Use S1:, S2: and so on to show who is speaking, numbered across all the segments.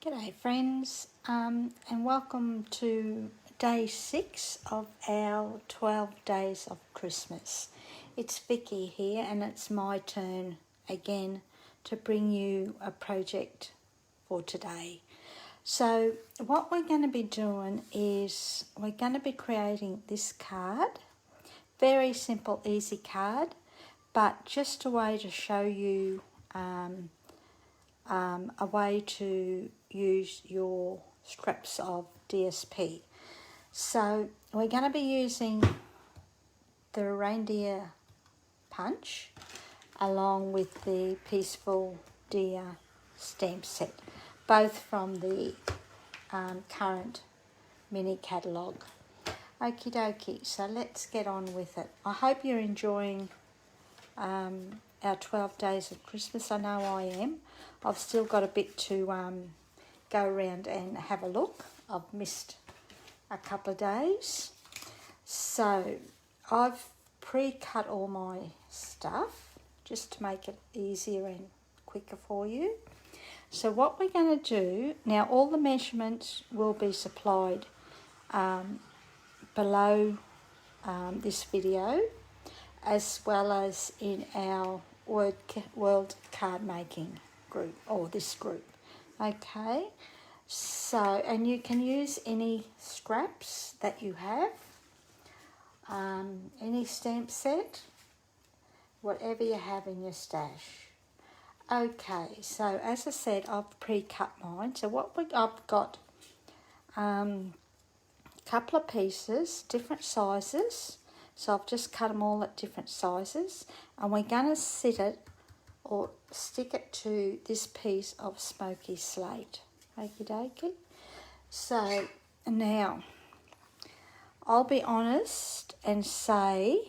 S1: G'day friends, and welcome to day 6 of our 12 days of Christmas. It's Vicky here and it's my turn again to bring you a project for today. So what we're going to be doing is we're going to be creating this card. Very simple, easy card, but just a way to show you a way to use your scraps of DSP. So we're going to be using the Reindeer punch along with the Peaceful Deer stamp set, both from the current mini catalogue. Okie dokie, so let's get on with it. I hope you're enjoying our 12 days of Christmas. I know I am. I've still got a bit to go around and have a look. I've missed a couple of days. So I've pre-cut all my stuff just to make it easier and quicker for you. So what we're going to do, now all the measurements will be supplied below this video, as well as in our World Card Making group, or this group. Okay, so, and you can use any scraps that you have, any stamp set, whatever you have in your stash. Okay, so as I said, I've pre-cut mine. So I've got a couple of pieces, different sizes. So I've just cut them all at different sizes, and we're going to sit it or stick it to this piece of Smokey Slate. Okie dokie. So now I'll be honest and say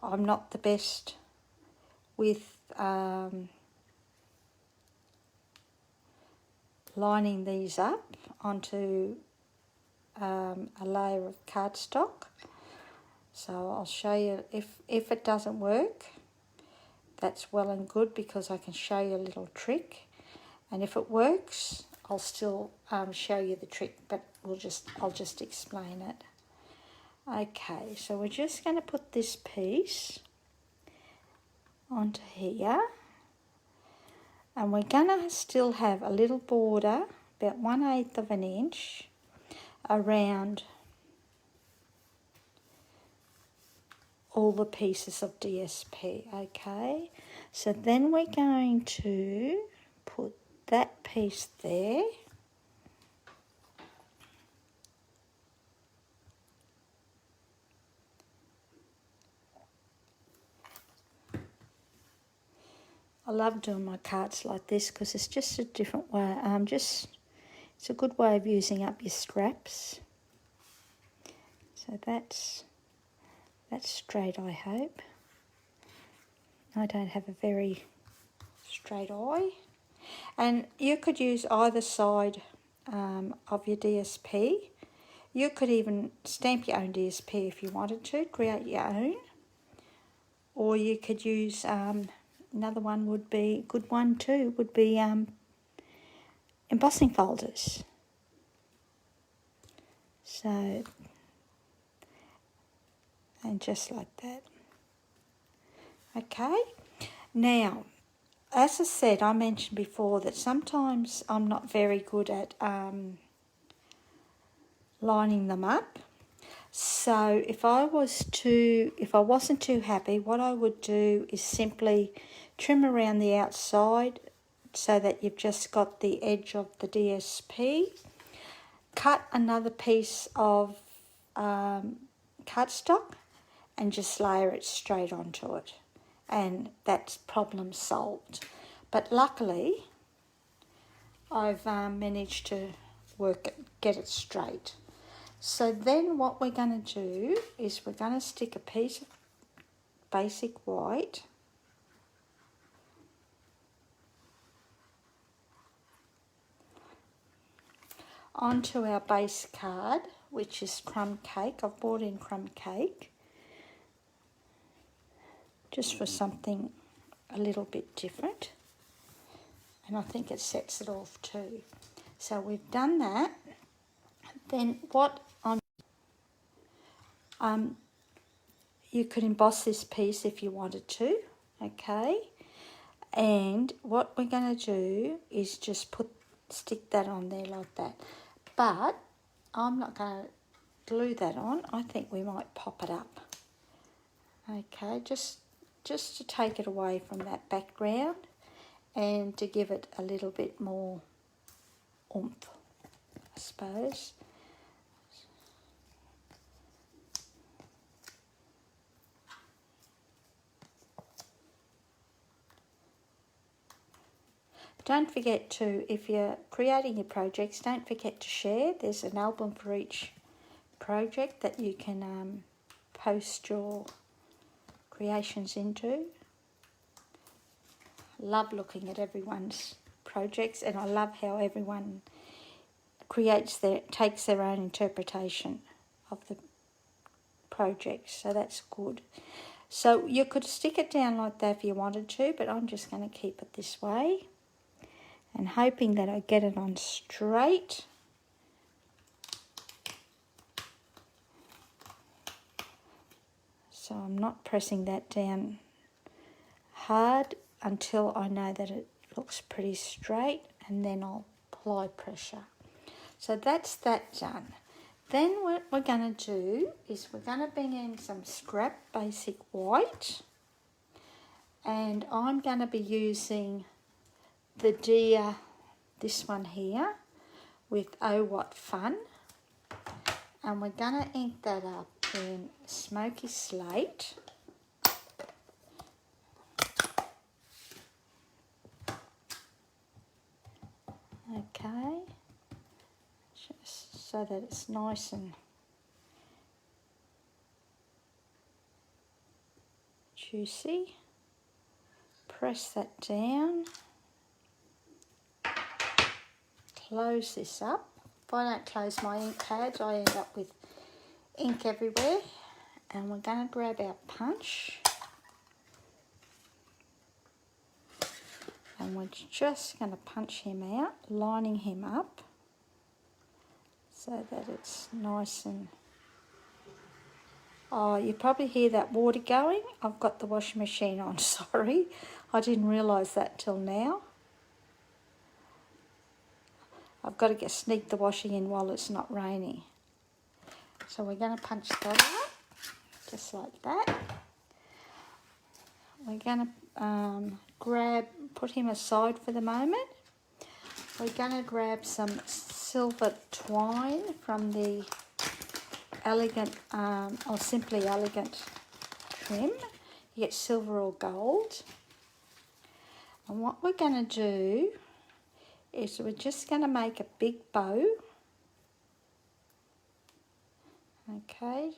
S1: I'm not the best with lining these up onto a layer of cardstock. So I'll show you if it doesn't work, that's well and good, because I can show you a little trick. And if it works, I'll still show you the trick, but I'll just explain it. Okay, so we're just going to put this piece onto here, and we're going to still have a little border, about 1/8 of an inch, around all the pieces of DSP. Okay, so then we're going to put that piece there, I love doing my cards like this because it's just a different way, it's a good way of using up your scraps. So that's straight, I hope. I don't have a very straight eye. And you could use either side of your DSP. You could even stamp your own DSP if you wanted to, create your own. Or you could use, another one would be, good one too, would be embossing folders. So, and just like that. Okay, now as I said, I mentioned before that sometimes I'm not very good at lining them up. So if I wasn't too happy, what I would do is simply trim around the outside so that you've just got the edge of the DSP. Cut another piece of cardstock and just layer it straight onto it, and that's problem solved. But luckily I've managed to get it straight. So then what we're going to do is we're going to stick a piece of basic white onto our base card, which is Crumb cake. I've bought in Crumb cake just for something a little bit different, and I think it sets it off too. So we've done that. Then what you could emboss this piece if you wanted to, okay? And what we're going to do is just stick that on there like that. But I'm not going to glue that on. I think we might pop it up. Okay, just to take it away from that background and to give it a little bit more oomph, I suppose. Don't forget to, if you're creating your projects, don't forget to share. There's an album for each project that you can post your creations into. Love looking at everyone's projects, and I love how everyone takes their own interpretation of the projects, so that's good. So you could stick it down like that if you wanted to, but I'm just going to keep it this way and hoping that I get it on straight. So I'm not pressing that down hard until I know that it looks pretty straight, and then I'll apply pressure. So that's that done. Then what we're going to do is we're going to bring in some scrap basic white, and I'm going to be using the Deer, this one here, with Oh What Fun, and we're going to ink that up in Smokey Slate. Okay, just so that it's nice and juicy. Press that down. Close this up. If I don't close my ink pads, I end up with ink everywhere. And we're going to grab our punch. And we're just going to punch him out, lining him up so that it's nice and... Oh, you probably hear that water going. I've got the washing machine on, sorry. I didn't realise that till now. I've got to sneak the washing in while it's not raining. So we're going to punch that out, just like that. We're going to put him aside for the moment. We're going to grab some silver twine from the Elegant, or Simply Elegant trim. You get silver or gold. And what we're going to do is we're just going to make a big bow. Okay,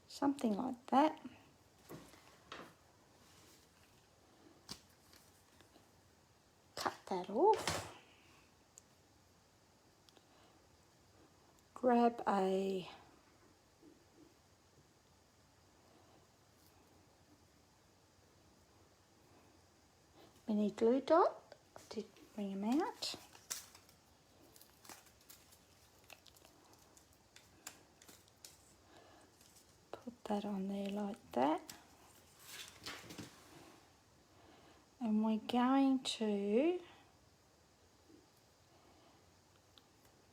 S1: something like that. Cut that off. Grab a mini glue dot. I did bring them out. Put that on there like that. And we're going to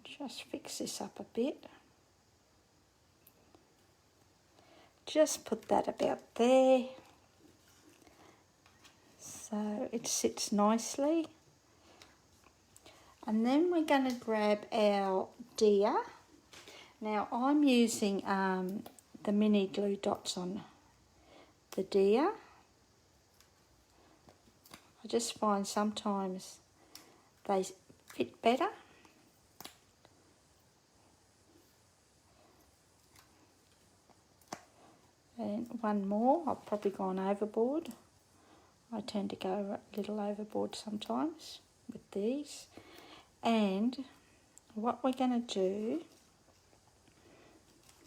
S1: just fix this up a bit. Just put that about there. So it sits nicely. And then we're going to grab our Deer. Now I'm using the mini glue dots on the Deer. I just find sometimes they fit better. And one more, I've probably gone overboard. I tend to go a little overboard sometimes with these. And what we're going to do,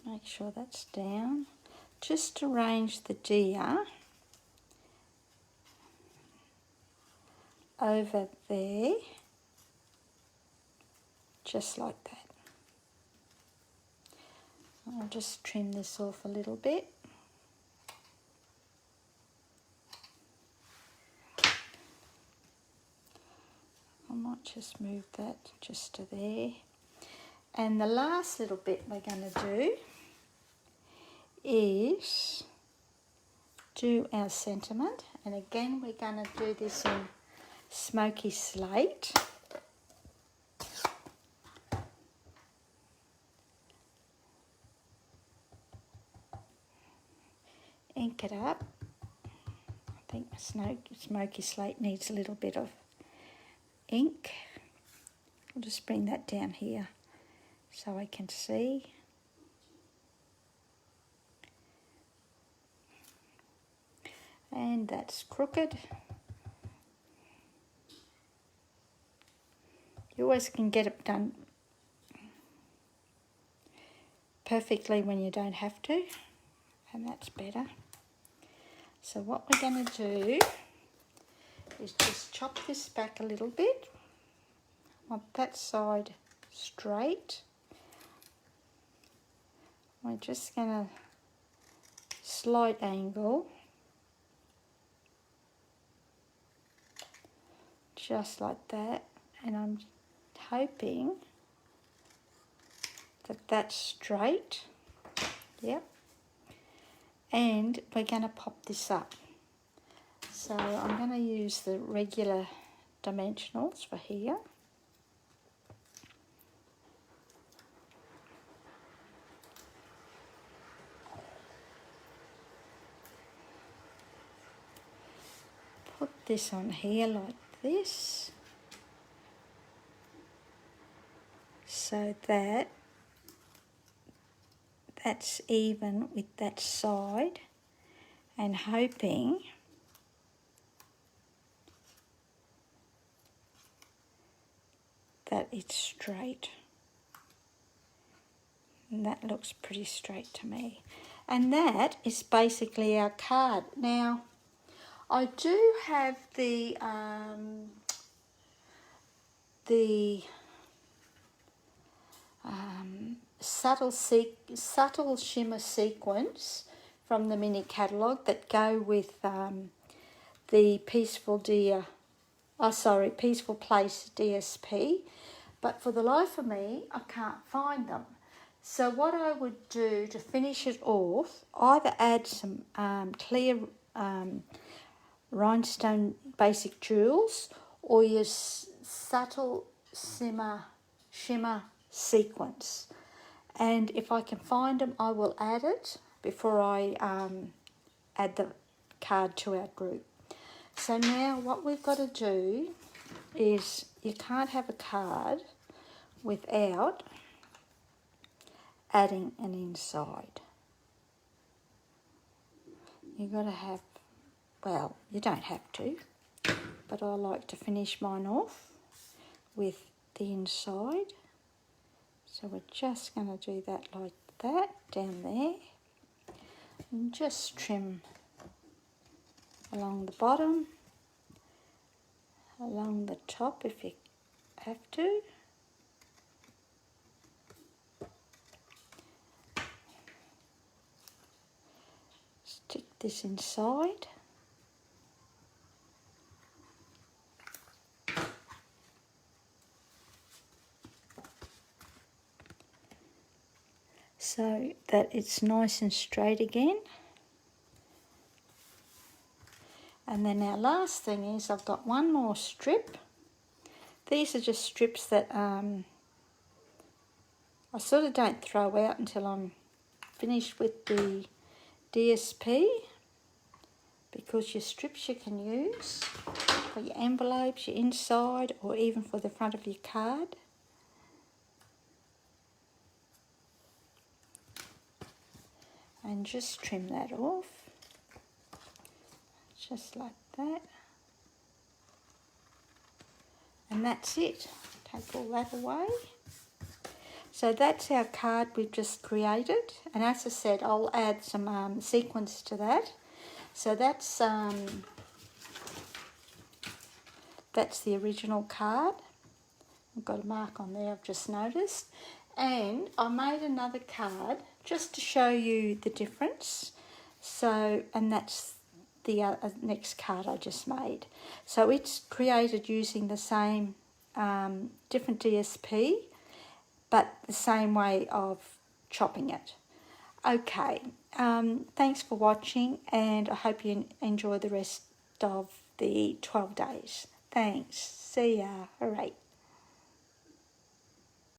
S1: make sure that's down, just arrange the Deer over there. just like that. I'll just trim this off a little bit. I might just move that just to there. And the last little bit we're going to do is do our sentiment. And again, we're going to do this in Smokey Slate. Ink it up. I think my Smokey Slate needs a little bit of ink. I'll just bring that down here so I can see. And that's crooked. You always can get it done perfectly when you don't have to, and that's better. So what we're going to do is just chop this back a little bit. I want that side straight. We're just going to slight angle, just like that, and I'm hoping that that's straight. Yep. And we're going to pop this up. So I'm going to use the regular dimensionals for here. Put this on here like this, so that that's even with that side, and hoping that it's straight. And that looks pretty straight to me. And that is basically our card. Now, I do have the subtle shimmer sequins from the mini catalogue that go with the Peaceful Place DSP, but for the life of me I can't find them. So what I would do to finish it off, either add some clear rhinestone basic jewels, or your subtle shimmer sequence. And if I can find them, I will add it before I add the card to our group. So now what we've got to do is, you can't have a card without adding an inside. You've got to have, well, you don't have to, but I like to finish mine off with the inside. So we're just going to do that like that, down there, and just trim along the bottom, along the top if you have to. Stick this inside. So that it's nice and straight again. And then our last thing is, I've got one more strip. These are just strips that I sort of don't throw out until I'm finished with the DSP, because your strips you can use for your envelopes, your inside, or even for the front of your card. And just trim that off, just like that. And that's it. Take all that away. So that's our card we've just created. And as I said, I'll add some sequins to that. So that's the original card. I've got a mark on there, I've just noticed. And I made another card just to show you the difference. So, and that's the next card I just made. So it's created using the same different DSP, but the same way of chopping it. Okay, thanks for watching, and I hope you enjoy the rest of the 12 days. Thanks. See ya. All right.